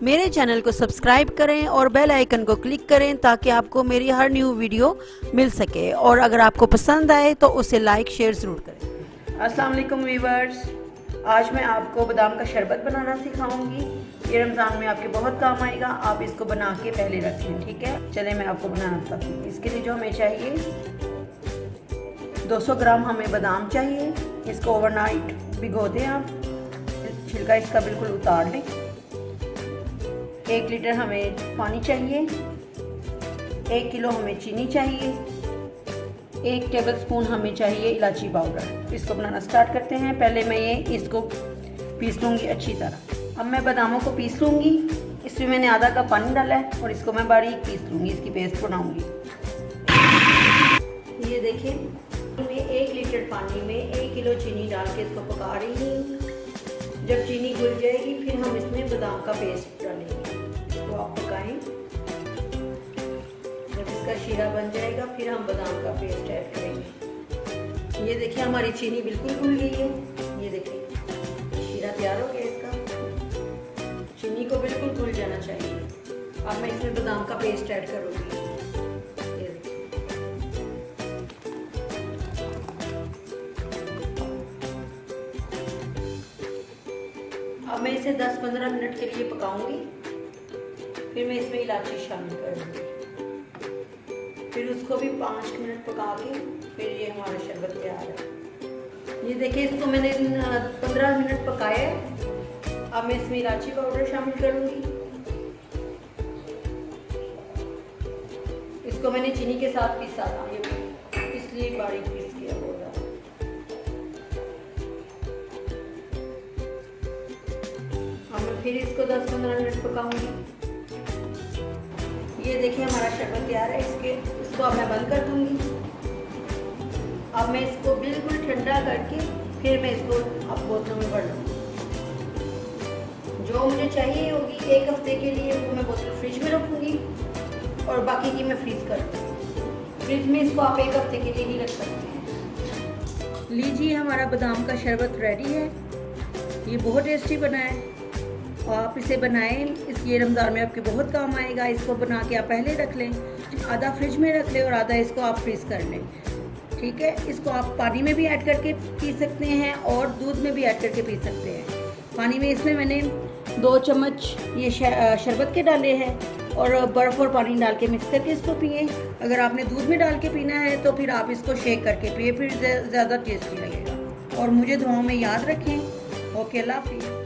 मेरे चैनल को सब्सक्राइब करें और बेल आइकन को क्लिक करें ताकि आपको मेरी हर न्यू वीडियो मिल सके, और अगर आपको पसंद आए तो उसे लाइक शेयर ज़रूर करें। अस्सलाम वालेकुम वीवर्स, आज मैं आपको बादाम का शरबत बनाना सिखाऊंगी। ये रमज़ान में आपके बहुत काम आएगा। आप इसको बना के पहले रखें, ठीक है। चलें मैं आपको बनाना बताती हूँ। इसके लिए जो हमें चाहिए 200 ग्राम हमें बादाम चाहिए। इसको ओवरनाइट भिगो दें आप, छिलका इसका बिल्कुल उतार लें। 1 लीटर हमें पानी चाहिए। 1 किलो हमें चीनी चाहिए। 1 टेबलस्पून हमें चाहिए इलायची पाउडर। इसको बनाना स्टार्ट करते हैं। पहले मैं इसको पीस लूँगी अच्छी तरह। अब मैं बादामों को पीस लूँगी। इसमें मैंने आधा कप पानी डाला है और इसको मैं बारीक पीस लूँगी, इसकी पेस्ट बनाऊँगी। ये देखिए, मैं 1 लीटर पानी में 1 किलो चीनी डाल के इसको पका रही हूँ। जब चीनी घुल जाएगी फिर हम इसमें बादाम का पेस्ट डालेंगे। इसको आप पकाएं। जब इसका शीरा बन जाएगा फिर हम बादाम का पेस्ट ऐड करेंगे। ये देखिए, हमारी चीनी बिल्कुल घुल गई है। ये देखिए, शीरा तैयार हो गया इसका। चीनी को बिल्कुल घुल जाना चाहिए। अब मैं इसमें बादाम का पेस्ट ऐड करूँगी। अब मैं इसे 10-15 मिनट के लिए पकाऊंगी। फिर मैं इसमें इलायची शामिल करूंगी। फिर उसको भी 5 मिनट पका के फिर ये हमारा शरबत तैयार है। ये देखिए, इसको मैंने 15 मिनट पकाया है। अब मैं इसमें इलायची पाउडर शामिल करूंगी। इसको मैंने चीनी के साथ पीसा था, ये इसलिए बारीक पीस किया होगा। फिर इसको 10-15 मिनट पकाऊंगी। ये देखिए, हमारा शरबत तैयार है। इसको अब मैं बंद कर दूंगी। अब मैं इसको बिल्कुल ठंडा करके फिर मैं इसको अब बोतलों में भर लूँगी। जो मुझे चाहिए होगी 1 हफ्ते के लिए वो मैं बोतल फ्रिज में रखूँगी और बाकी की मैं फ्रीज कर दूँगी। फ्रिज में इसको आप 1 हफ्ते के लिए ही रख सकते हैं। लीजिए, हमारा बादाम का शरबत रेडी है। ये बहुत टेस्टी बना है। आप इसे बनाएं, ये रमज़ान में आपके बहुत काम आएगा। इसको बना के आप पहले रख लें, आधा फ्रिज में रख लें और आधा इसको आप फ्रीज़ कर लें, ठीक है। इसको आप पानी में भी ऐड करके पी सकते हैं और दूध में भी ऐड करके पी सकते हैं। पानी में इसमें मैंने 2 चम्मच ये शरबत के डाले हैं और बर्फ़ और पानी डाल के मिक्स करके इसको पिए। अगर आपने दूध में डाल के पीना है तो फिर आप इसको शेक करके पिए, फिर ज़्यादा टेस्टी लगेगा। और मुझे दुआओं में याद रखें। ओके, अल्लाह हाफ़िज़।